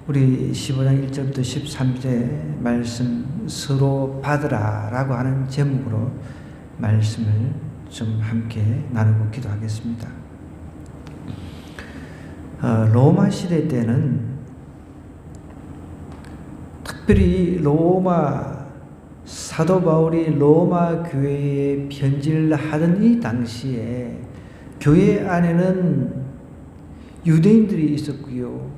우리 15장 1절부터 13절 말씀 서로 받으라 라고 하는 제목으로 말씀을 좀 함께 나누고 기도하겠습니다. 로마 시대 때는 특별히 로마 사도 바울이 로마 교회에 편지를 하던 이 당시에 교회 안에는 유대인들이 있었고요.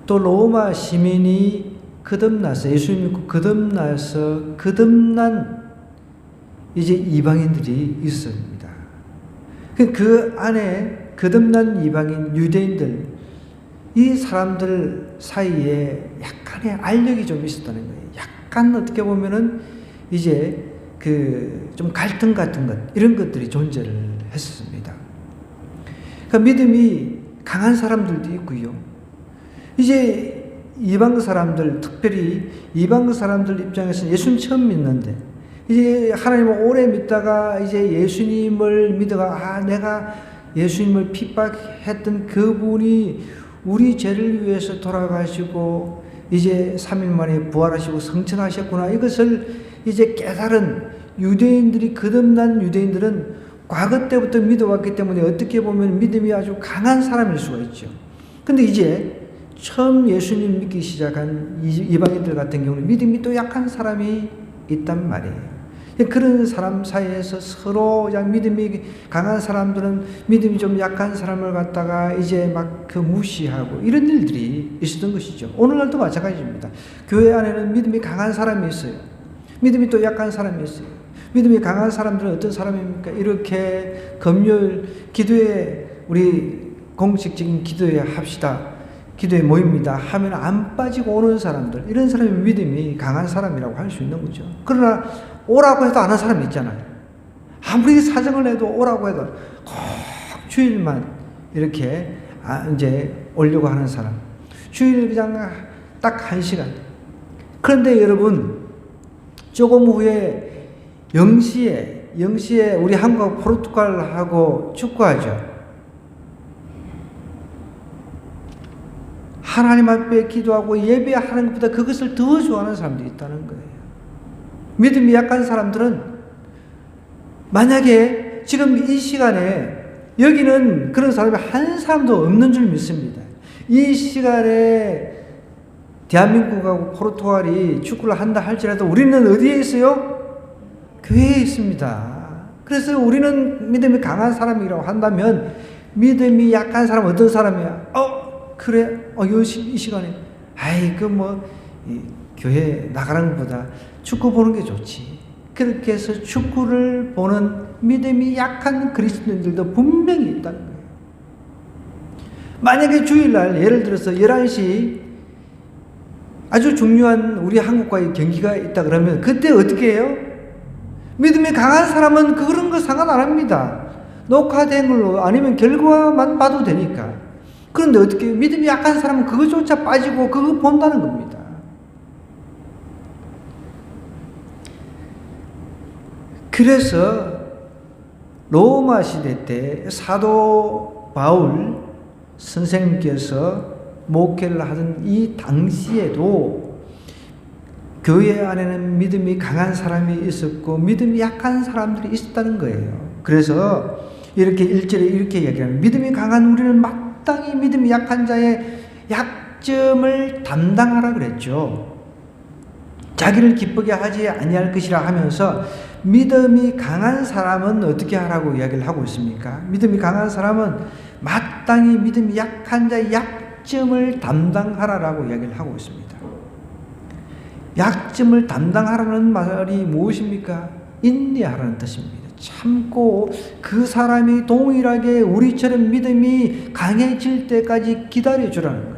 또 로마 시민이 거듭나서 예수님 믿고 거듭나서 거듭난 이제 이방인들이 있습니다. 그 안에 거듭난 이방인 유대인들 이 사람들 사이에 약간의 알력이 좀 있었다는 거예요. 약간 어떻게 보면은 이제 좀 갈등 같은 것 이런 것들이 존재를 했었습니다. 그러니까 믿음이 강한 사람들도 있고요. 이제 이방 사람들, 특별히 이방 사람들 입장에서는 예수님 처음 믿는데, 이제 하나님을 오래 믿다가 이제 예수님을 믿어가, 내가 예수님을 핍박했던 그분이 우리 죄를 위해서 돌아가시고, 이제 3일 만에 부활하시고 성천하셨구나. 이것을 이제 깨달은 유대인들이, 거듭난 유대인들은 과거 때부터 믿어왔기 때문에 어떻게 보면 믿음이 아주 강한 사람일 수가 있죠. 근데 이제 처음 예수님 믿기 시작한 이방인들 같은 경우는 믿음이 또 약한 사람이 있단 말이에요. 그런 사람 사이에서 서로 믿음이 강한 사람들은 믿음이 좀 약한 사람을 갖다가 이제 막 무시하고 이런 일들이 있었던 것이죠. 오늘날도 마찬가지입니다. 교회 안에는 믿음이 강한 사람이 있어요. 믿음이 또 약한 사람이 있어요. 믿음이 강한 사람들은 어떤 사람입니까? 이렇게 금요일 기도회, 우리 공식적인 기도회 합시다. 기도에 모입니다 하면 안 빠지고 오는 사람들, 이런 사람이 믿음이 강한 사람이라고 할 수 있는 거죠. 그러나 오라고 해도 안 하는 사람이 있잖아요. 아무리 사정을 해도 오라고 해도 꼭 주일만 이렇게 이제 오려고 하는 사람, 주일 그냥 딱 1시간. 그런데 여러분, 조금 후에 0시에 우리 한국하고 포르투갈하고 축구하죠. 하나님 앞에 기도하고 예배하는 것보다 그것을 더 좋아하는 사람들이 있다는 거예요. 믿음이 약한 사람들은 만약에 지금 이 시간에 여기는 그런 사람이 한 사람도 없는 줄 믿습니다. 이 시간에 대한민국하고 포르투갈이 축구를 한다 할지라도 우리는 어디에 있어요? 교회에 있습니다. 그래서 우리는 믿음이 강한 사람이라고 한다면 믿음이 약한 사람은 어떤 사람이야? 그래, 이 시간에, 교회 나가는 것보다 축구 보는 게 좋지. 그렇게 해서 축구를 보는 믿음이 약한 그리스도인들도 분명히 있다는 거예요. 만약에 주일날, 예를 들어서 11시 아주 중요한 우리 한국과의 경기가 있다 그러면 그때 어떻게 해요? 믿음이 강한 사람은 그런 거 상관 안 합니다. 녹화된 걸로 아니면 결과만 봐도 되니까. 그런데 어떻게 해요? 믿음이 약한 사람은 그거조차 빠지고 그거 본다는 겁니다. 그래서 로마 시대 때 사도 바울 선생님께서 목회를 하던 이 당시에도 교회 안에는 믿음이 강한 사람이 있었고 믿음이 약한 사람들이 있었다는 거예요. 그래서 이렇게 1절에 이렇게 얘기하면 믿음이 강한 우리는 마땅히 믿음이 약한 자의 약점을 담당하라 그랬죠. 자기를 기쁘게 하지 아니할 것이라 하면서 믿음이 강한 사람은 어떻게 하라고 이야기를 하고 있습니까? 믿음이 강한 사람은 마땅히 믿음이 약한 자의 약점을 담당하라라고 이야기를 하고 있습니다. 약점을 담당하라는 말이 무엇입니까? 인내하라는 뜻입니다. 참고 그 사람이 동일하게 우리처럼 믿음이 강해질 때까지 기다려주라는 거예요.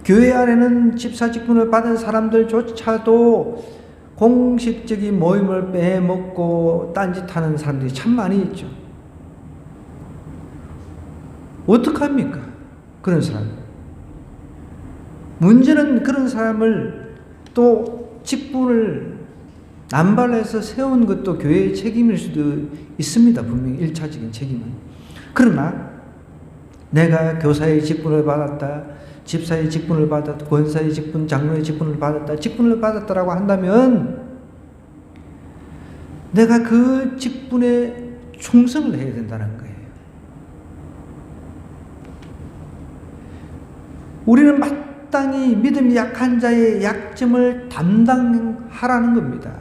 교회 안에는 집사직분을 받은 사람들조차도 공식적인 모임을 빼먹고 딴짓하는 사람들이 참 많이 있죠. 어떡합니까? 그런 사람. 문제는 그런 사람을 또 직분을 남발해서 세운 것도 교회의 책임일 수도 있습니다. 분명히 1차적인 책임은. 그러나 내가 교사의 직분을 받았다. 집사의 직분을 받았다, 권사의 직분, 장로의 직분을 받았다, 직분을 받았다라고 한다면 내가 그 직분에 충성을 해야 된다는 거예요. 우리는 마땅히 믿음이 약한 자의 약점을 담당하라는 겁니다.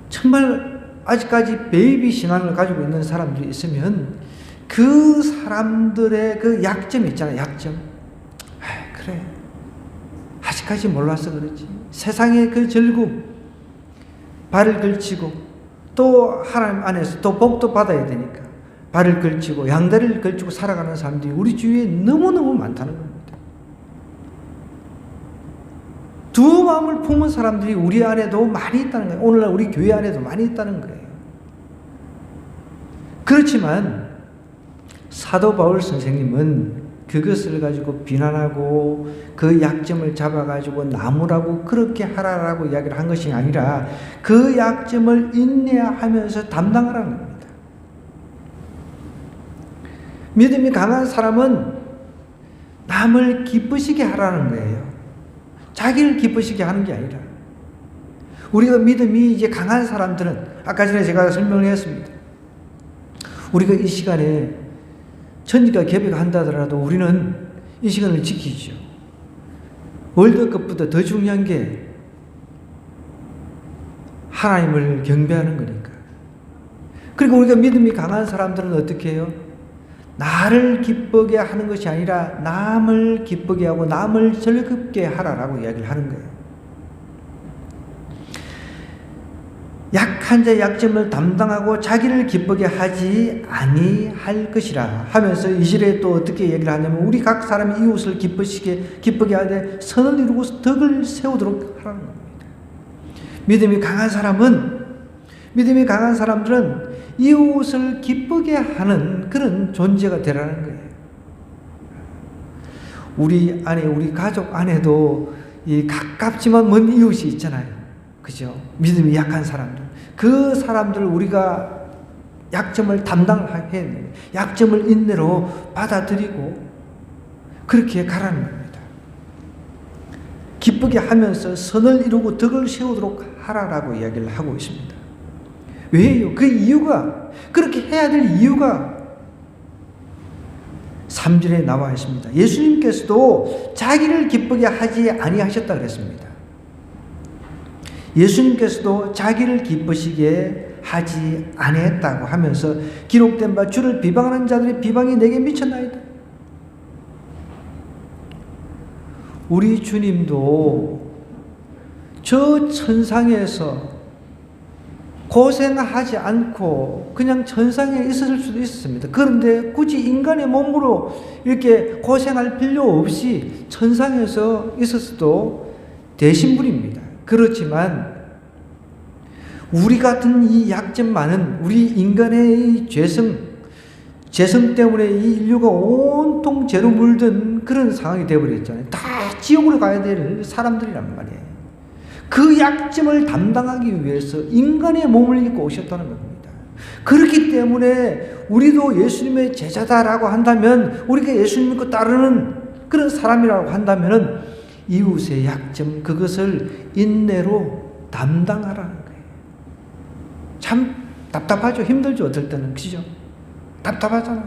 정말 아직까지 베이비 신앙을 가지고 있는 사람들이 있으면 그 사람들의 그 약점이 있잖아요. 약점. 그래. 아직까지 몰라서 그렇지. 세상의 그 즐거움, 발을 걸치고 또 하나님 안에서 또 복도 받아야 되니까 발을 걸치고 양다리를 걸치고 살아가는 사람들이 우리 주위에 너무너무 많다는 겁니다. 두 마음을 품은 사람들이 우리 안에도 많이 있다는 거예요. 오늘날 우리 교회 안에도 많이 있다는 거예요. 그렇지만 사도 바울 선생님은 그것을 가지고 비난하고 그 약점을 잡아가지고 나무라고 그렇게 하라라고 이야기를 한 것이 아니라 그 약점을 인내하면서 담당하라는 겁니다. 믿음이 강한 사람은 남을 기쁘시게 하라는 거예요. 자기를 기쁘시게 하는 게 아니라. 우리가 믿음이 이제 강한 사람들은 아까 전에 제가 설명을 했습니다. 우리가 이 시간에 천지가 개벽한다 하더라도 우리는 이 시간을 지키죠. 월드컵보다 더 중요한 게 하나님을 경배하는 거니까. 그리고 우리가 믿음이 강한 사람들은 어떻게 해요? 나를 기쁘게 하는 것이 아니라 남을 기쁘게 하고 남을 즐겁게 하라라고 이야기를 하는 거예요. 약한 자의 약점을 담당하고 자기를 기쁘게 하지 아니할 것이라 하면서 2절에 또 어떻게 얘기를 하냐면 우리 각 사람이 이웃을 기쁘게 하되 선을 이루고 덕을 세우도록 하라는 겁니다. 믿음이 강한 사람들은 이웃을 기쁘게 하는 그런 존재가 되라는 거예요. 우리 안에, 우리 가족 안에도 이 가깝지만 먼 이웃이 있잖아요. 그죠? 믿음이 약한 사람들. 그 사람들을 우리가 약점을 담당해야 돼요. 약점을 인내로 받아들이고 그렇게 가라는 겁니다. 기쁘게 하면서 선을 이루고 덕을 세우도록 하라라고 이야기를 하고 있습니다. 왜요? 그 이유가, 그렇게 해야 될 이유가 3절에 나와 있습니다. 예수님께서도 자기를 기쁘게 하지 아니하셨다 그랬습니다. 예수님께서도 자기를 기쁘시게 하지 아니했다고 하면서 기록된 바 주를 비방하는 자들의 비방이 내게 미쳤나이다. 우리 주님도 저 천상에서 고생하지 않고 그냥 천상에 있었을 수도 있었습니다. 그런데 굳이 인간의 몸으로 이렇게 고생할 필요 없이 천상에서 있었어도 되신 분입니다. 그렇지만 우리 같은 이 약점 많은 우리 인간의 죄성 때문에 이 인류가 온통 죄로 물든 그런 상황이 되어버렸잖아요. 다 지옥으로 가야 될 사람들이란 말이에요. 그 약점을 담당하기 위해서 인간의 몸을 입고 오셨다는 겁니다. 그렇기 때문에 우리도 예수님의 제자다라고 한다면, 우리가 예수님 믿고 따르는 그런 사람이라고 한다면 이웃의 약점, 그것을 인내로 담당하라는 거예요. 참 답답하죠. 힘들죠. 어떨 때는. 그죠? 답답하잖아요.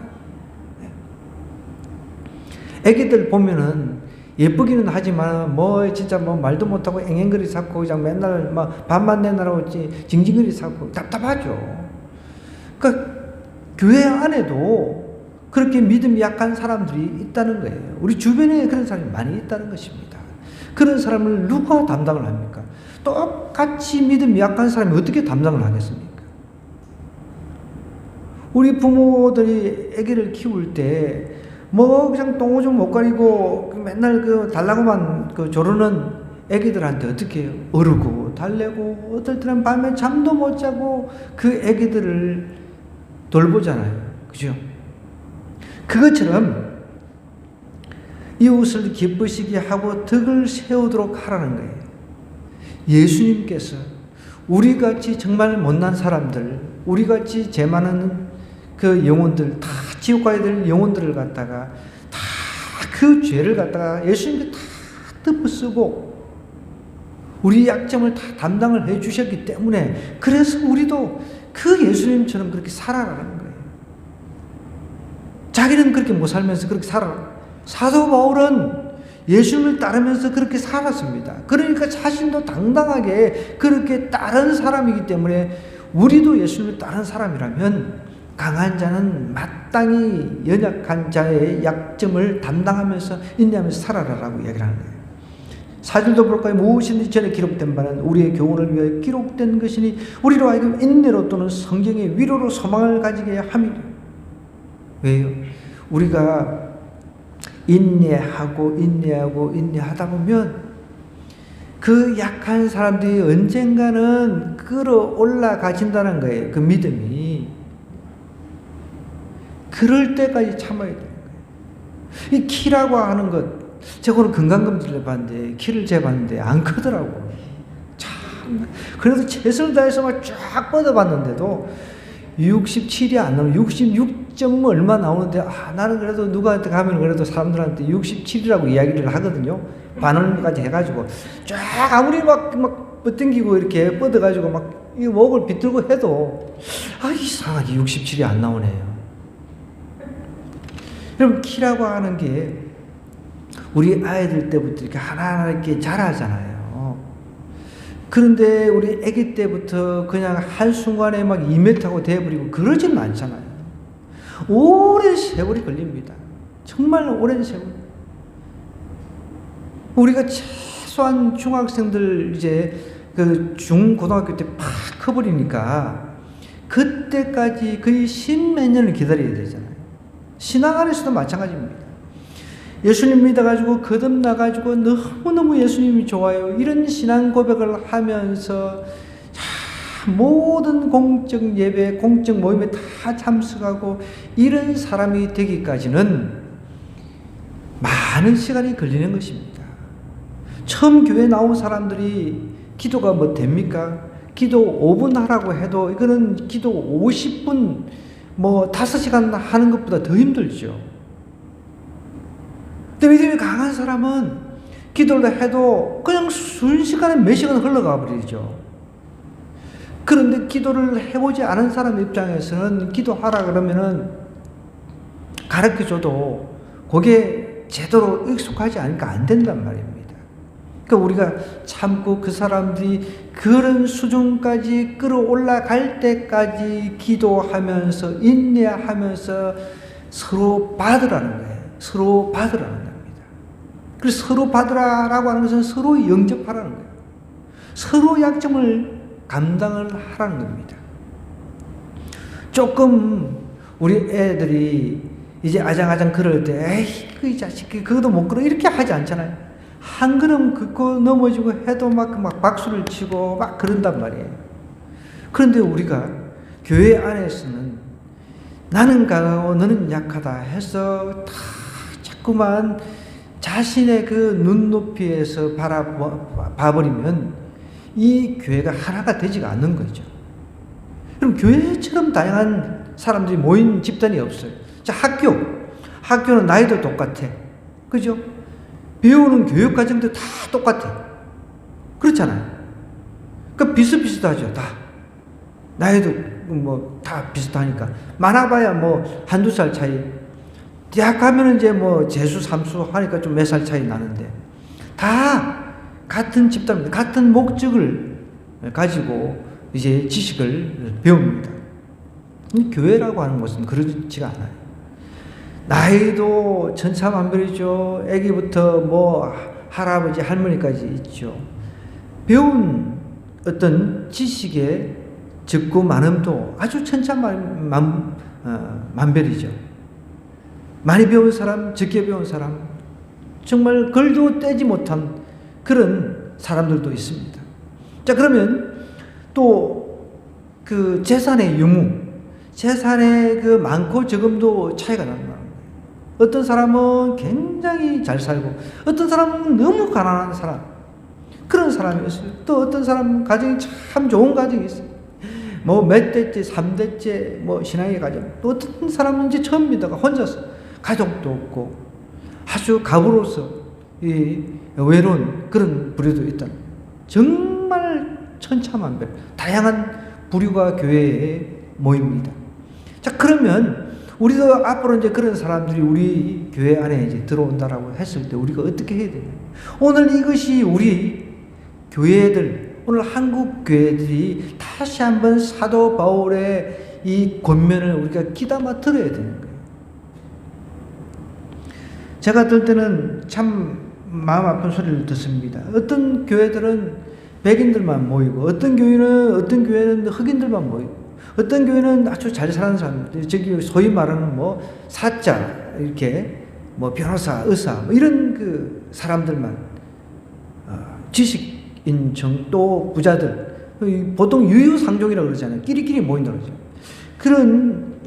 애기들 보면은 예쁘기는 하지만 진짜 말도 못하고 앵앵거리 쌓고 그냥 맨날 밥만 내놔라고 징징거리 쌓고 답답하죠. 그러니까 교회 안에도 그렇게 믿음이 약한 사람들이 있다는 거예요. 우리 주변에 그런 사람이 많이 있다는 것입니다. 그런 사람을 누가 담당을 합니까? 똑같이 믿음이 약한 사람이 어떻게 담당을 하겠습니까? 우리 부모들이 아기를 키울 때 그냥 똥오줌 못 가리고 맨날 달라고만 조르는 애기들한테 어떻게 해요? 어르고 달래고 어떨 때는 밤에 잠도 못 자고 그 애기들을 돌보잖아요. 그죠? 그것처럼 이웃을 기쁘시게 하고 덕을 세우도록 하라는 거예요. 예수님께서 우리같이 정말 못난 사람들, 우리같이 죄 많은 그 영혼들, 다 지옥 가야 될 영혼들을 갖다가 다 그 죄를 갖다가 예수님께 다 덮어쓰고 우리 약점을 다 담당을 해 주셨기 때문에 그래서 우리도 그 예수님처럼 그렇게 살아가는 거예요. 자기는 그렇게 못 살면서 그렇게 살아. 사도 바울은 예수님을 따르면서 그렇게 살았습니다. 그러니까 자신도 당당하게 그렇게 따른 사람이기 때문에 우리도 예수님을 따른 사람이라면 강한 자는 마땅히 연약한 자의 약점을 담당하면서 인내하면서 살아라라고 얘기를 하는 거예요. 사절도 볼까요? 무엇이든지 전에 기록된 바는 우리의 교훈을 위하여 기록된 것이니 우리로 하여금 인내로 또는 성경의 위로로 소망을 가지게 함이라. 왜요? 우리가 인내하고 인내하다 보면 그 약한 사람들이 언젠가는 끌어올라가진다는 거예요. 그 믿음이. 그럴 때까지 참아야 되는 거예요. 이 키라고 하는 것, 제가 건강검진을 해봤는데 키를 재봤는데 안 크더라고. 참. 그래도 최선을 다해서 막 쫙 뻗어봤는데도 67이 안 나오면 66점 얼마 나오는데 나는 그래도 누구한테 가면 그래도 사람들한테 67이라고 이야기를 하거든요. 반응까지 해가지고 쫙 아무리 막 뻗당기고 이렇게 뻗어가지고 막 이 목을 비틀고 해도 이상하게 67이 안 나오네요. 여러분 키라고 하는 게 우리 아이들 때부터 이렇게 하나하나 이렇게 자라잖아요. 그런데 우리 아기 때부터 그냥 한순간에 막 2m고 돼버리고 그러지는 않잖아요. 오랜 세월이 걸립니다. 정말 오랜 세월. 우리가 최소한 중학생들 이제 그 중고등학교 때 팍 커버리니까 그때까지 거의 10몇 년을 기다려야 되잖아요. 신앙 안에서도 마찬가지입니다. 예수님 믿어가지고 거듭나가지고 너무너무 예수님이 좋아요. 이런 신앙 고백을 하면서 모든 공적 예배, 공적 모임에 다 참석하고 이런 사람이 되기까지는 많은 시간이 걸리는 것입니다. 처음 교회 나온 사람들이 기도가 뭐 됩니까? 기도 5분 하라고 해도 이거는 기도 50분 뭐 5시간 하는 것보다 더 힘들죠. 근데 믿음이 강한 사람은 기도를 해도 그냥 순식간에 몇 시간 흘러가 버리죠. 그런데 기도를 해보지 않은 사람 입장에서는 기도하라 그러면은 가르쳐줘도 그게 제대로 익숙하지 않으니까 안 된단 말입니다. 그러니까 우리가 참고 그 사람들이 그런 수준까지 끌어올라갈 때까지 기도하면서 인내하면서 서로 받으라는 거예요. 서로 받으라는 겁니다. 그래서 서로 받으라라고 하는 것은 서로 영접하라는 거예요. 서로 약점을 감당을 하라는 겁니다. 조금 우리 애들이 이제 아장아장 그럴 때 에이 그 자식 그것도 못 걸어 이렇게 하지 않잖아요. 한 걸음 긋고 넘어지고 해도 막 박수를 치고 막 그런단 말이에요. 그런데 우리가 교회 안에서는 나는 강하고 너는 약하다 해서 다 자꾸만 자신의 그 눈높이에서 봐버리면 이 교회가 하나가 되지가 않는 거죠. 그럼 교회처럼 다양한 사람들이 모인 집단이 없어요. 자, 학교는 나이도 똑같아. 그죠? 배우는 교육과정도 다 똑같아. 그렇잖아요. 그러니까 비슷비슷하죠, 다. 나이도 뭐 다 비슷하니까. 많아봐야 뭐 한두 살 차이. 대학 가면은 이제 뭐 재수, 삼수 하니까 좀 몇 살 차이 나는데. 다 같은 집단입니다. 같은 목적을 가지고 이제 지식을 배웁니다. 교회라고 하는 것은 그렇지가 않아요. 나이도 천차만별이죠. 아기부터 뭐 할아버지, 할머니까지 있죠. 배운 어떤 지식의 적고 많음도 아주 천차만별이죠. 많이 배운 사람, 적게 배운 사람, 정말 걸도 떼지 못한 그런 사람들도 있습니다. 자, 그러면 또 그 재산의 유무, 재산의 그 많고 적음도 차이가 나는 거예요. 어떤 사람은 굉장히 잘 살고, 어떤 사람은 너무 가난한 사람, 그런 사람이 있어요. 또 어떤 사람은 가정이 참 좋은 가정이 있어요. 뭐 몇 대째, 3대째 뭐 신앙의 가정. 또 어떤 사람은 이제 처음 믿다가 혼자서 가족도 없고, 아주 갑으로서 외로운 그런 부류도 있다. 정말 천차만별 다양한 부류가 교회에 모입니다. 자, 그러면 우리도 앞으로 이제 그런 사람들이 우리 교회 안에 이제 들어온다라고 했을 때 우리가 어떻게 해야 되냐? 오늘 이것이 우리 교회들, 오늘 한국 교회들이 다시 한번 사도 바울의 이 권면을 우리가 귀담아 들어야 되는 거예요. 제가 들 때는 참 마음 아픈 소리를 듣습니다. 어떤 교회들은 백인들만 모이고, 어떤 교회는 흑인들만 모이고, 어떤 교회는 아주 잘 사는 사람들, 저기 소위 말하는 뭐 사자, 이렇게 뭐 변호사, 의사, 뭐 이런 그 사람들만, 지식인 또 부자들, 보통 유유상종이라고 그러잖아요. 끼리끼리 모인다고 그러죠. 그런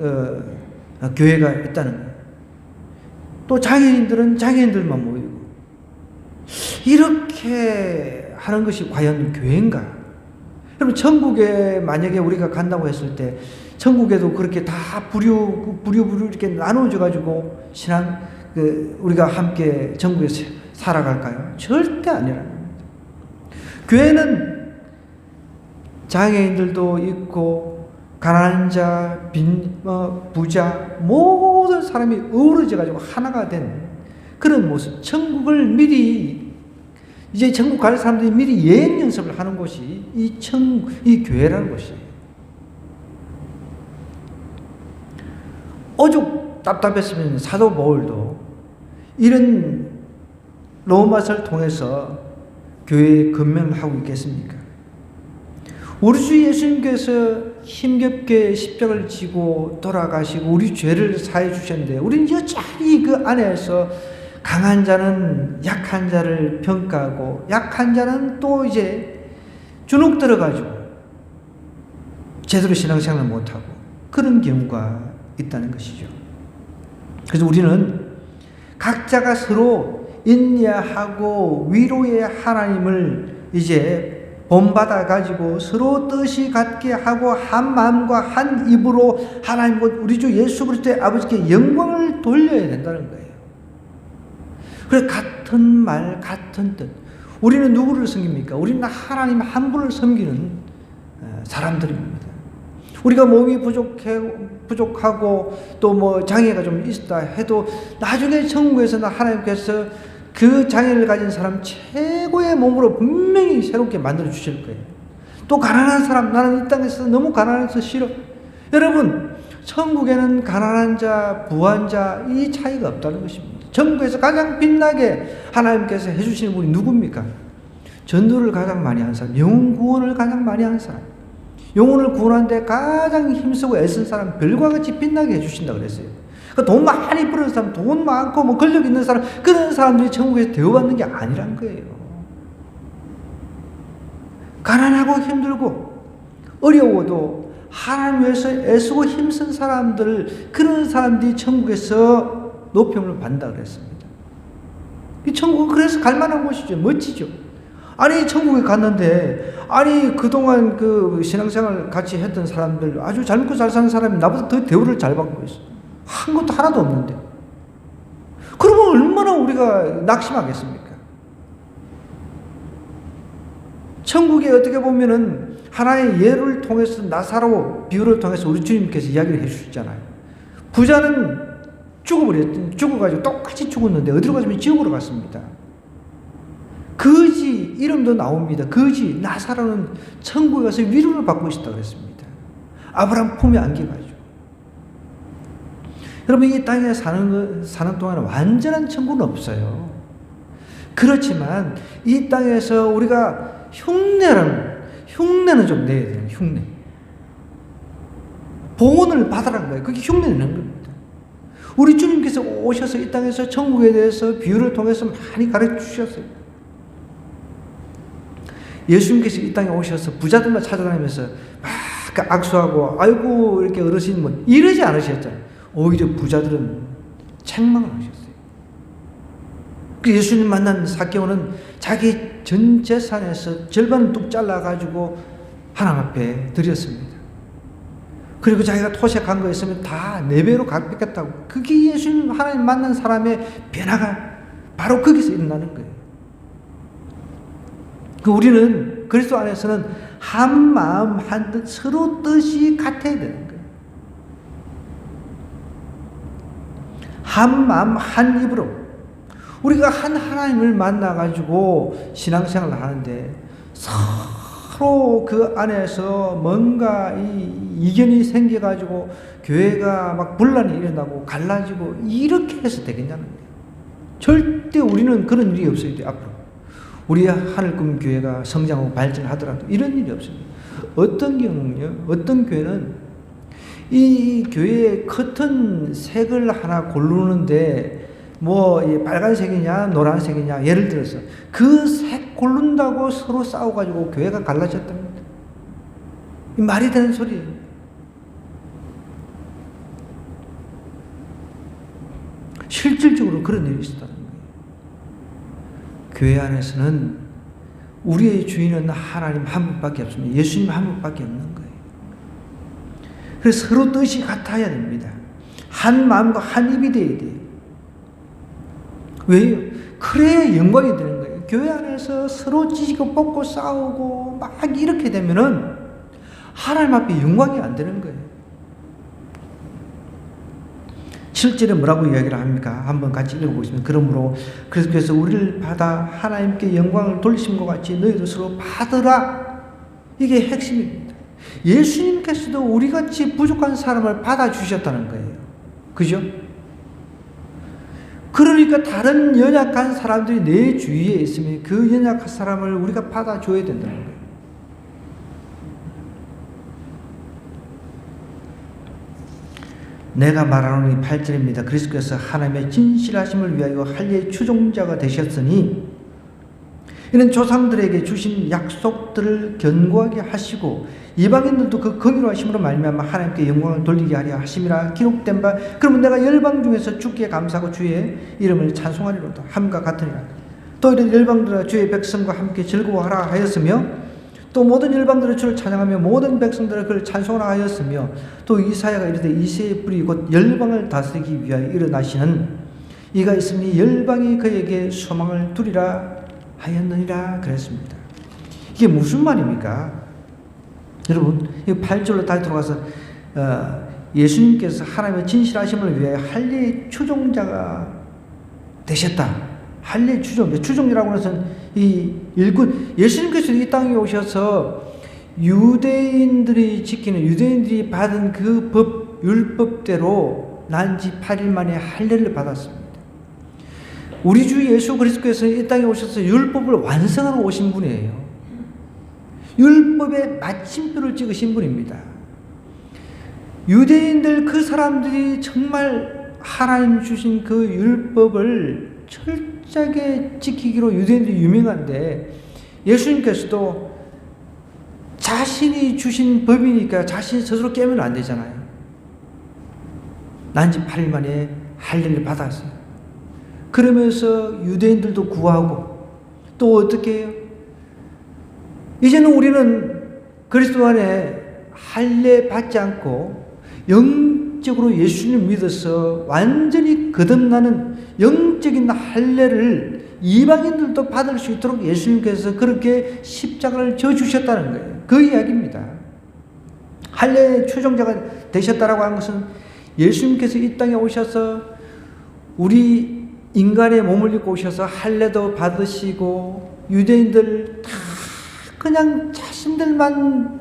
교회가 있다는 거예요. 또 장애인들은 장애인들만 모이고, 이렇게 하는 것이 과연 교회인가? 그럼 천국에 만약에 우리가 간다고 했을 때 천국에도 그렇게 다 부류 이렇게 나누어져 가지고 우리가 함께 천국에서 살아갈까요? 절대 아니라는 겁니다. 교회는 장애인들도 있고 가난한 자, 부자 모든 사람이 어우러져 가지고 하나가 된 그런 모습. 천국을 미리 이제 천국 갈 사람들이 미리 예행 연습을 하는 곳이 이 교회라는 곳이에요. 오죽 답답했으면 사도 바울도 이런 로마서를 통해서 교회에 권면을 하고 있겠습니까? 우리 주 예수님께서 힘겹게 십자가를 지고 돌아가시고 우리 죄를 사해 주셨는데 우리는 여전히 그 안에서 강한 자는 약한 자를 평가하고 약한 자는 또 이제 주눅 들어가지고 제대로 신앙생활을 못하고 그런 경우가 있다는 것이죠. 그래서 우리는 각자가 서로 인내하고 위로의 하나님을 이제 본받아 가지고 서로 뜻이 같게 하고 한 마음과 한 입으로 하나님과 우리 주 예수 그리스도의 아버지께 영광을 돌려야 된다는 거예요. 그래서 같은 말, 같은 뜻. 우리는 누구를 섬깁니까? 우리는 하나님 한 분을 섬기는 사람들입니다. 우리가 몸이 부족하고 또 뭐 장애가 좀 있다 해도 나중에 천국에서는 하나님께서 그 장애를 가진 사람 최고의 몸으로 분명히 새롭게 만들어 주실 거예요. 또 가난한 사람, 나는 이 땅에서 너무 가난해서 싫어. 여러분, 천국에는 가난한 자, 부한 자 이 차이가 없다는 것입니다. 천국에서 가장 빛나게 하나님께서 해주시는 분이 누굽니까? 전도를 가장 많이 한 사람, 영혼 구원을 가장 많이 한 사람, 영혼을 구원하는 데 가장 힘쓰고 애쓴 사람, 별과 같이 빛나게 해주신다고 그랬어요. 그러니까 돈 많이 벌은 사람, 돈 많고 뭐 권력 있는 사람, 그런 사람들이 천국에서 대우받는 게 아니란 거예요. 가난하고 힘들고 어려워도 하나님 위해서 애쓰고 힘쓴 사람들, 그런 사람들이 천국에서 높임을 받는다 그랬습니다. 이 천국은 그래서 갈만한 곳이죠. 멋지죠. 아니 천국에 갔는데 아니 그동안 그 신앙생활 같이 했던 사람들 아주 잘 먹고 잘 사는 사람이 나보다 더 대우를 잘 받고 있어. 한 것도 하나도 없는데. 그러면 얼마나 우리가 낙심하겠습니까? 천국에 어떻게 보면은 하나의 예를 통해서 나사로 비유를 통해서 우리 주님께서 이야기를 해주셨잖아요. 부자는 죽어가지고 똑같이 죽었는데 어디로 갔으면 지옥으로 갔습니다. 거지 이름도 나옵니다. 거지 나사로는 천국에 가서 위로를 받고 있었다고 그랬습니다. 아브라함 품에 안겨가지고. 여러분 이 땅에 사는 동안은 완전한 천국은 없어요. 그렇지만 이 땅에서 우리가 흉내는 좀 내야 돼요. 흉내. 봉헌을 받으라는 거예요. 그게 흉내내는 겁니다. 우리 주님께서 오셔서 이 땅에서 천국에 대해서 비유를 통해서 많이 가르쳐 주셨어요. 예수님께서 이 땅에 오셔서 부자들만 찾아다니면서 막 악수하고 아이고 이렇게 어르신 뭐 이러지 않으셨잖아요. 오히려 부자들은 책망을 하셨어요. 그 예수님 만난 삭개오는 자기 전 재산에서 절반을 뚝 잘라가지고 하나님 앞에 드렸습니다. 그리고 자기가 토색한 거 있으면 다 4배로 갚겠다고. 그게 예수님 하나님 만난 사람의 변화가 바로 거기서 일어나는 거예요. 우리는 그리스도 안에서는 한 마음 한 뜻 서로 뜻이 같아야 되는 거예요. 한 마음 한 입으로 우리가 한 하나님을 만나가지고 신앙생활을 하는데 서로 그 안에서 뭔가 이견이 생겨가지고 교회가 막 분란이 일어나고 갈라지고 이렇게 해서 되겠냐는 거예요. 절대 우리는 그런 일이 없어야 돼요. 앞으로 우리 하늘꿈 교회가 성장하고 발전하더라도 이런 일이 없습니다. 어떤 경우는요, 어떤 교회는 이 교회의 커튼 색을 하나 고르는데 뭐 빨간색이냐 노란색이냐 예를 들어서 그 색 고른다고 서로 싸워가지고 교회가 갈라졌답니다. 이 말이 되는 소리예요. 실질적으로 그런 일이 있었다는 거예요. 교회 안에서는 우리의 주인은 하나님 한 분밖에 없습니다. 예수님 한 분밖에 없는 거예요. 그래서 서로 뜻이 같아야 됩니다. 한 마음과 한 입이 되어야 돼요. 왜요? 그래야 영광이 되는 거예요. 교회 안에서 서로 찢고 뽑고 싸우고 막 이렇게 되면은 하나님 앞에 영광이 안 되는 거예요. 실제로 뭐라고 이야기를 합니까? 한번 같이 읽어보시면 그러므로 그래서 우리를 받아 하나님께 영광을 돌리신 것 같이 너희도 서로 받으라. 이게 핵심입니다. 예수님께서도 우리같이 부족한 사람을 받아주셨다는 거예요. 그죠? 그러니까 다른 연약한 사람들이 내 주위에 있으면 그 연약한 사람을 우리가 받아줘야 된다는 거예요. 내가 말하노니 8절입니다. 그리스도께서 하나님의 진실하심을 위하여 할례의 추종자가 되셨으니 이는 조상들에게 주신 약속들을 견고하게 하시고 이방인들도 그 긍휼하심으로 말미암아 하나님께 영광을 돌리게 하려 하심이라 기록된 바 그러면 내가 열방 중에서 주께 감사하고 주의 이름을 찬송하리로다 함과 같으니라. 또 이런 열방들아 주의 백성과 함께 즐거워하라 하였으며 또 모든 열방들의 주를 찬양하며 모든 백성들을 그를 찬송하라 하였으며 또 이사야가 이르되 이새의 뿌리 곧 열방을 다스리기 위하여 일어나시는 이가 있으니 열방이 그에게 소망을 두리라 하였느니라 그랬습니다. 이게 무슨 말입니까? 여러분, 이 8절로 다시 들어가서 예수님께서 하나님의 진실하심을 위하여 할례의 추종자가 되셨다. 할례의 추종자. 추종이라고 하는 것은 이 일꾼. 예수님께서 이 땅에 오셔서 유대인들이 지키는 유대인들이 받은 그 법, 율법대로 난지 8일 만에 할례를 받았습니다. 우리 주 예수 그리스도께서 이 땅에 오셔서 율법을 완성하러 오신 분이에요. 율법의 마침표를 찍으신 분입니다. 유대인들 그 사람들이 정말 하나님 주신 그 율법을 철저하게 지키기로 유대인들이 유명한데 예수님께서도 자신이 주신 법이니까 자신이 스스로 깨면 안 되잖아요. 난지 8일 만에 할례를 받았어요. 그러면서 유대인들도 구하고 또 어떻게 해요? 이제는 우리는 그리스도 안에 할례 받지 않고 영적으로 예수님을 믿어서 완전히 거듭나는 영적인 할례를 이방인들도 받을 수 있도록 예수님께서 그렇게 십자가를 져주셨다는 거예요. 그 이야기입니다. 할례의 추종자가 되셨다라고 하는 것은 예수님께서 이 땅에 오셔서 우리 인간의 몸을 입고 오셔서 할례도 받으시고 유대인들 다 그냥 자신들만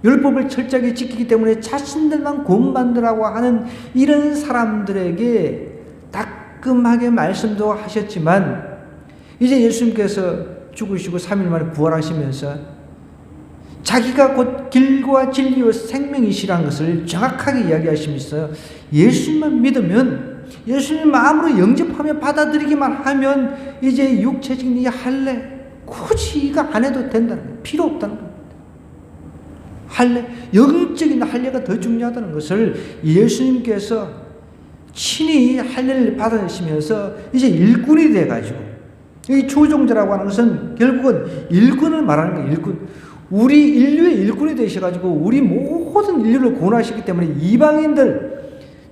율법을 철저하게 지키기 때문에 자신들만 구원받으라고 하는 이런 사람들에게 따끔하게 말씀도 하셨지만 이제 예수님께서 죽으시고 3일 만에 부활하시면서 자기가 곧 길과 진리와 생명이시라는 것을 정확하게 이야기하시면서 예수님만 믿으면 예수님 마음으로 영접하며 받아들이기만 하면 이제 육체적인 이 할례 굳이 이거 안 해도 된다는 거예요. 필요 없다는 겁니다. 할례, 영적인 할례가 더 중요하다는 것을 예수님께서 친히 할례를 받으시면서 이제 일꾼이 돼가지고 이 추종자라고 하는 것은 결국은 일꾼을 말하는 거예요. 일꾼. 우리 인류의 일꾼이 되셔가지고 우리 모든 인류를 구원하시기 때문에 이방인들,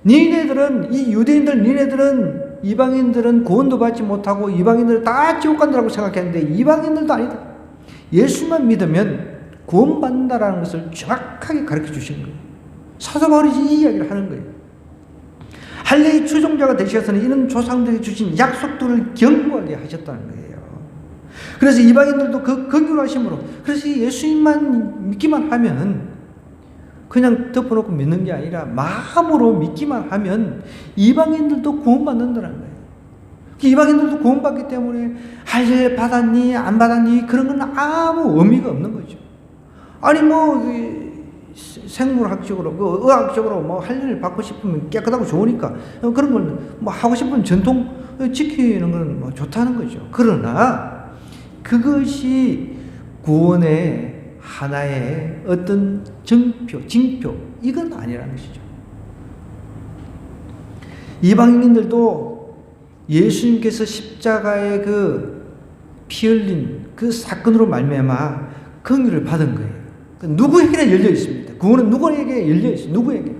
니네들은 이 유대인들 니네들은 이방인들은 구원도 받지 못하고 이방인들은 다 지옥 간다고 생각했는데 이방인들도 아니다. 예수만 믿으면 구원받는다라는 것을 정확하게 가르쳐 주시는 거예요. 사도 바울이 이 이야기를 하는 거예요. 할례의 추종자가 되셔서는 이런 조상들에게 주신 약속들을 견고하게 하셨다는 거예요. 그래서 이방인들도 그 긍휼하심으로, 그래서 예수님만 믿기만 하면 그냥 덮어놓고 믿는 게 아니라 마음으로 믿기만 하면 이방인들도 구원받는다는 거예요. 이방인들도 구원받기 때문에 할례 받았니 안 받았니 그런 건 아무 의미가 없는 거죠. 아니 생물학적으로 의학적으로 할례를 받고 싶으면 깨끗하고 좋으니까 그런 걸 하고 싶으면 전통 지키는 건 좋다는 거죠. 그러나 그것이 구원의 하나의 어떤 징표 이건 아니라는 것이죠. 이방인들도 예수님께서 십자가에 피 흘린 그 사건으로 말미암아 긍휼을 받은 거예요. 누구에게나 열려 있습니다. 구원은 누구에게 열려 있어요. 누구에게.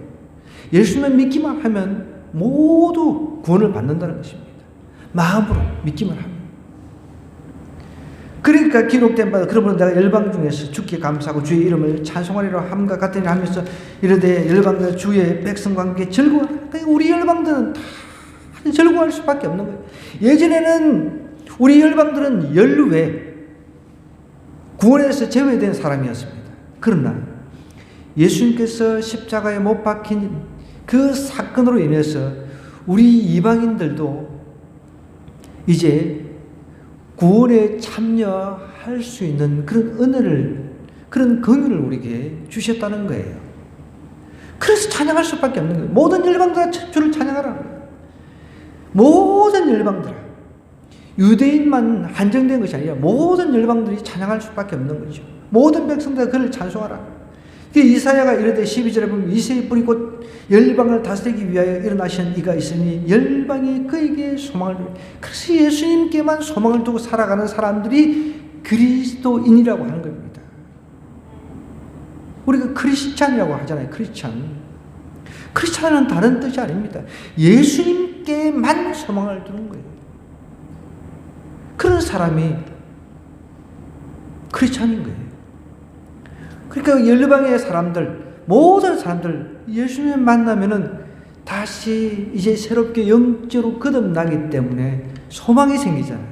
예수님을 믿기만 하면 모두 구원을 받는다는 것입니다. 마음으로 믿기만 하면. 그러니까 기록된 바로 그러므로 내가 열방 중에서 주께 감사하고 주의 이름을 찬송하리라 함과 같으니 하면서 이르되 열방들 주의 백성과 함께 즐거워하라. 우리 열방들은 다 즐거워할 수밖에 없는 거예요. 예전에는 우리 열방들은 연루에 구원에서 제외된 사람이었습니다. 그러나 예수님께서 십자가에 못 박힌 그 사건으로 인해서 우리 이방인들도 이제 구원에 참여할 수 있는 그런 은혜를, 그런 긍휼을 우리에게 주셨다는 거예요. 그래서 찬양할 수밖에 없는 거예요. 모든 열방들아 주를 찬양하라는 거예요. 모든 열방들아, 유대인만 한정된 것이 아니라 모든 열방들이 찬양할 수밖에 없는 거죠. 모든 백성들아 그를 찬송하라. 이사야가 이르되 12절에 보면 이새의 뿌리 곧 열방을 다스리기 위하여 일어나신 이가 있으니 열방이 그에게 소망을 두고, 그래서 예수님께만 소망을 두고 살아가는 사람들이 그리스도인이라고 하는 겁니다. 우리가 크리스찬이라고 하잖아요. 크리스찬은 다른 뜻이 아닙니다. 예수님께만 소망을 두는 거예요. 그런 사람이 크리스찬인 거예요. 그러니까 열방의 사람들, 모든 사람들 예수님을 만나면은 다시 이제 새롭게 영적으로 거듭나기 때문에 소망이 생기잖아요.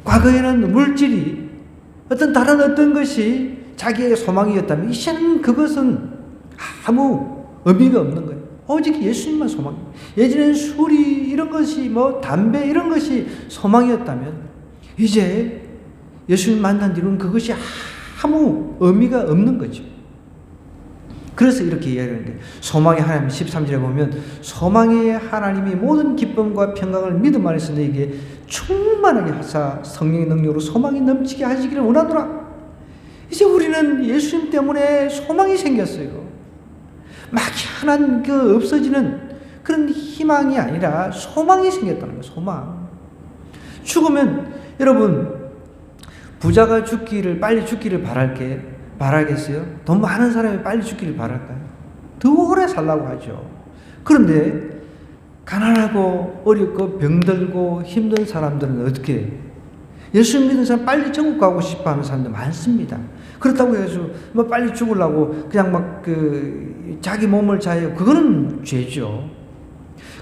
과거에는 물질이 다른 어떤 것이 자기의 소망이었다면 이제는 그것은 아무 의미가 없는 거예요. 오직 예수님만 소망이에요. 예전에는 술이 이런 것이 담배 이런 것이 소망이었다면 이제 예수님 만난 뒤로는 그것이 아무 의미가 없는 거죠. 그래서 이렇게 이야기하는데 소망의 하나님 13절에 보면 소망의 하나님이 모든 기쁨과 평강을 믿음 안에서 너에게 충만하게 하사 성령의 능력으로 소망이 넘치게 하시기를 원하노라. 이제 우리는 예수님 때문에 소망이 생겼어요. 막연한 없어지는 그런 희망이 아니라 소망이 생겼다는 거예요. 소망. 죽으면 여러분 부자가 빨리 죽기를 바라겠어요? 돈 많은 사람이 빨리 죽기를 바랄까요? 더 오래 살라고 하죠. 그런데 가난하고 어렵고 병들고 힘든 사람들은 어떻게 해요? 예수 믿는 사람 빨리 천국 가고 싶어 하는 사람들 많습니다. 그렇다고 해서 빨리 죽으려고 그냥 자기 몸을 자해요. 그거는 죄죠.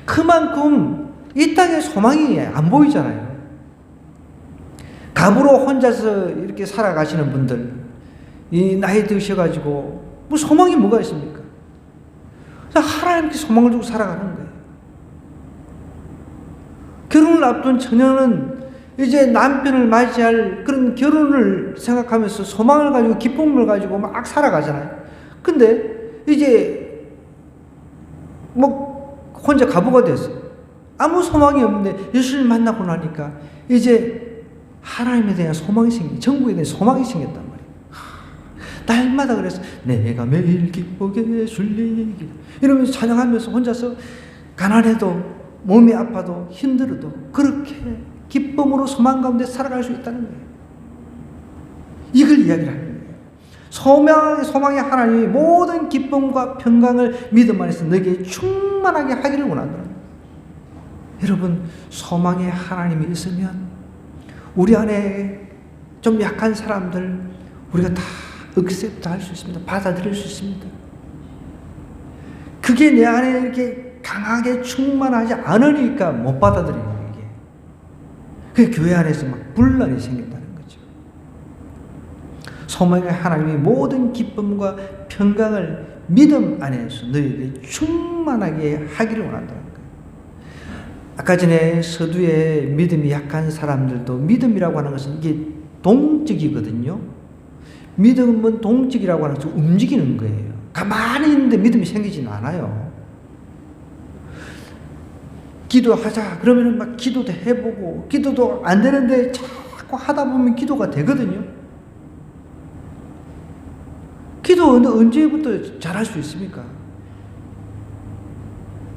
그만큼 이 땅에 소망이 안 보이잖아요. 갑으로 혼자서 이렇게 살아가시는 분들, 이 나이 드셔가지고 소망이 뭐가 있습니까? 하나님께 소망을 두고 살아가는 거예요. 결혼을 앞둔 처녀는 이제 남편을 맞이할 그런 결혼을 생각하면서 소망을 가지고 기쁨을 가지고 막 살아가잖아요. 근데 이제 혼자 가부가 됐어요. 아무 소망이 없는데 예수를 만나고 나니까 이제 하나님에 대한 소망이 천국에 대한 소망이 생겼단 말이에요. 날마다 그래서 내가 매일 기쁘게 줄리기 이러면서 찬양하면서 혼자서 가난해도 몸이 아파도 힘들어도 그렇게 기쁨으로 소망 가운데 살아갈 수 있다는 거예요. 이걸 이야기를 하는 거예요. 소망의 하나님이 모든 기쁨과 평강을 믿음 안에서 너에게 충만하게 하기를 원한다는 거예요. 여러분, 소망의 하나님이 있으면 우리 안에 좀 약한 사람들 우리가 다 억셉트 할 수 있습니다. 받아들일 수 있습니다. 그게 내 안에 이렇게 강하게 충만하지 않으니까 못 받아들이는 거예요. 이게. 그 교회 안에서 막 분란이 생긴다는 거죠. 소망의 하나님이 모든 기쁨과 평강을 믿음 안에서 너희에게 충만하게 하기를 원한다는 거예요. 아까 전에 서두에 믿음이 약한 사람들도 믿음이라고 하는 것은 이게 동적이거든요. 믿음은 동적이라고 하는 것은 움직이는 거예요. 가만히 있는데 믿음이 생기지는 않아요. 기도하자 그러면 막 기도도 해보고 기도도 안 되는데 자꾸 하다 보면 기도가 되거든요. 기도는 언제부터 잘할 수 있습니까?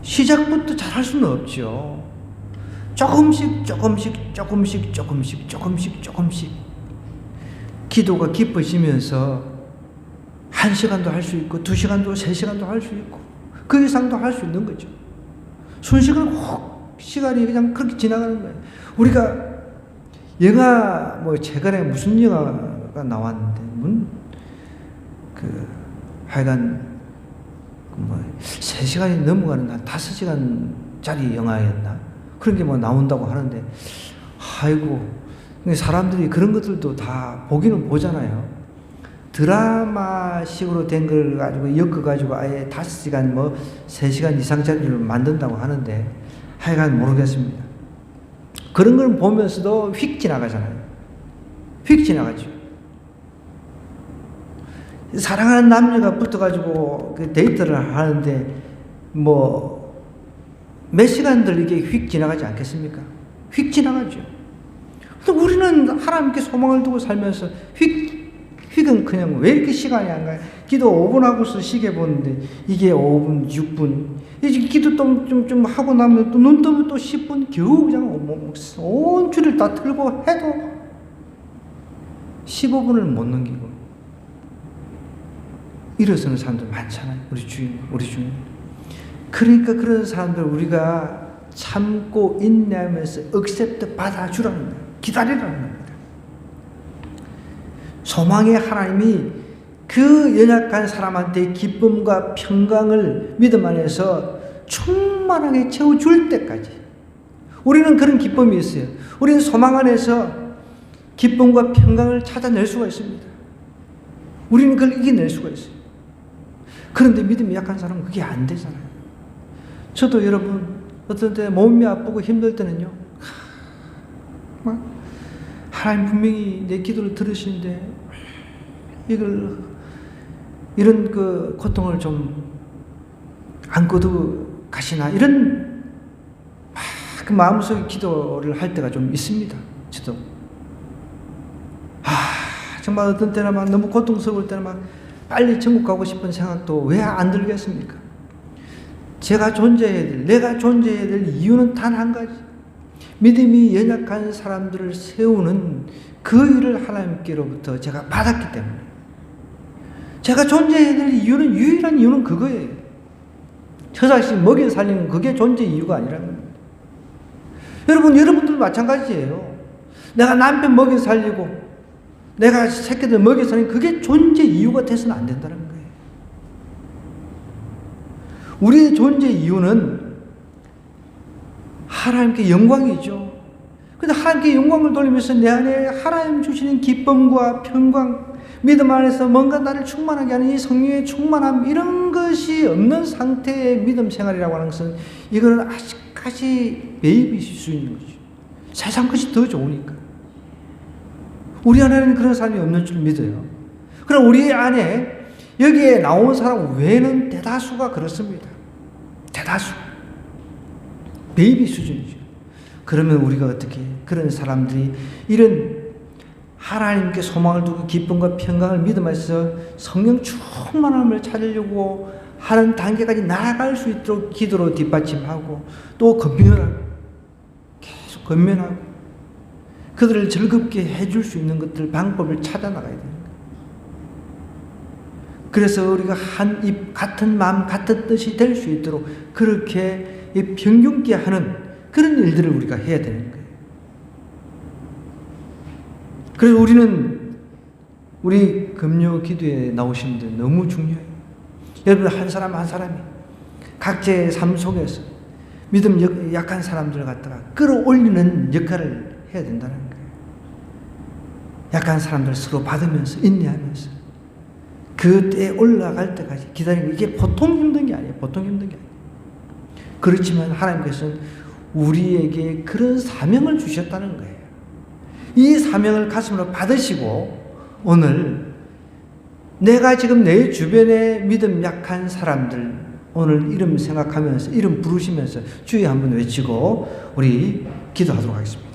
시작부터 잘할 수는 없죠. 조금씩 기도가 깊어지면서 1시간도 할 수 있고 2시간도 3시간도 할 수 있고 그 이상도 할 수 있는 거죠. 순식간에 혹 시간이 그냥 그렇게 지나가는 거예요. 우리가 영화 최근에 무슨 영화가 나왔는데 하여간 3시간이 넘어가는 한 5시간짜리 영화였나? 그런 게 나온다고 하는데, 아이고, 사람들이 그런 것들도 다 보기는 보잖아요. 드라마식으로 된 걸 가지고 엮어가지고 아예 5시간 3시간 이상짜리를 만든다고 하는데, 하여간 모르겠습니다. 그런 걸 보면서도 휙 지나가잖아요. 휙 지나가죠. 사랑하는 남녀가 붙어가지고 데이트를 하는데 몇 시간들 이게 휙 지나가지 않겠습니까? 휙 지나가죠. 근데 우리는 하나님께 소망을 두고 살면서 휙은 그냥 왜 이렇게 시간이 안 가요? 기도 5분 하고서 시계 보는데 이게 5분, 6분. 이제 기도 좀 하고 나면 또 눈 뜨면 또 10분 겨우 그냥 온 줄을 다 틀고 해도 15분을 못 넘기고. 일어서는 사람들 많잖아요. 우리 주인. 그러니까 그런 사람들 우리가 참고 인내하면서 억셉트 받아주라는 거예요. 기다리라는 겁니다. 소망의 하나님이 그 연약한 사람한테 기쁨과 평강을 믿음 안에서 충만하게 채워줄 때까지 우리는 그런 기쁨이 있어요. 우리는 소망 안에서 기쁨과 평강을 찾아낼 수가 있습니다. 우리는 그걸 이겨낼 수가 있어요. 그런데 믿음이 약한 사람은 그게 안 되잖아요. 저도 여러분 어떤 때 몸이 아프고 힘들 때는요, 하나님 분명히 내 기도를 들으시는데 이런 고통을 좀 안 거두가시나 이런 그 마음속에 기도를 할 때가 좀 있습니다. 저도 정말 어떤 때는 너무 고통스러울 때는 빨리 천국 가고 싶은 생각도 왜 안 들겠습니까? 내가 존재해야 될 이유는 단 한 가지. 믿음이 연약한 사람들을 세우는 그 일을 하나님께로부터 제가 받았기 때문에. 제가 존재해야 될 유일한 이유는 그거예요. 저 자식 먹여 살리는 그게 존재 이유가 아니라는 겁니다. 여러분들도 마찬가지예요. 내가 남편 먹여 살리고 내가 새끼들 먹여 살리는 그게 존재 이유가 돼서는 안 된다는 거예요. 우리의 존재 이유는 하나님께 영광이죠. 그런데 하나님께 영광을 돌리면서 내 안에 하나님 주시는 기쁨과 평강, 믿음 안에서 뭔가 나를 충만하게 하는 이 성령의 충만함, 이런 것이 없는 상태의 믿음 생활이라고 하는 것은 이거는 아직까지 베이비일 수 있는 거죠. 세상 것이 더 좋으니까. 우리 안에는 그런 사람이 없는 줄 믿어요. 그럼 우리 안에 여기에 나온 사람 외에는 대다수가 그렇습니다. 대다수. 베이비 수준이죠. 그러면 우리가 어떻게 그런 사람들이 이런 하나님께 소망을 두고 기쁨과 평강을 믿으면서 성령 충만함을 찾으려고 하는 단계까지 나아갈 수 있도록 기도로 뒷받침하고 또 건면하고 계속 건면하고 그들을 즐겁게 해줄 수 있는 것들 방법을 찾아 나가야 됩니다. 그래서 우리가 한 입 같은 마음 같은 뜻이 될 수 있도록 그렇게 병균케 하는 그런 일들을 우리가 해야 되는 거예요. 그래서 우리 금요 기도에 나오신 분들 너무 중요해요. 여러분 한 사람 한 사람이 각자의 삶 속에서 믿음 약한 사람들을 갖다가 끌어올리는 역할을 해야 된다는 거예요. 약한 사람들 서로 받으면서 인내하면서 그 때에 올라갈 때까지 기다리는 이게 보통 힘든 게 아니에요. 보통 힘든 게 아니에요. 그렇지만 하나님께서는 우리에게 그런 사명을 주셨다는 거예요. 이 사명을 가슴으로 받으시고 오늘 내가 지금 내 주변에 믿음 약한 사람들 오늘 이름 생각하면서 이름 부르시면서 주여 한번 외치고 우리 기도하도록 하겠습니다.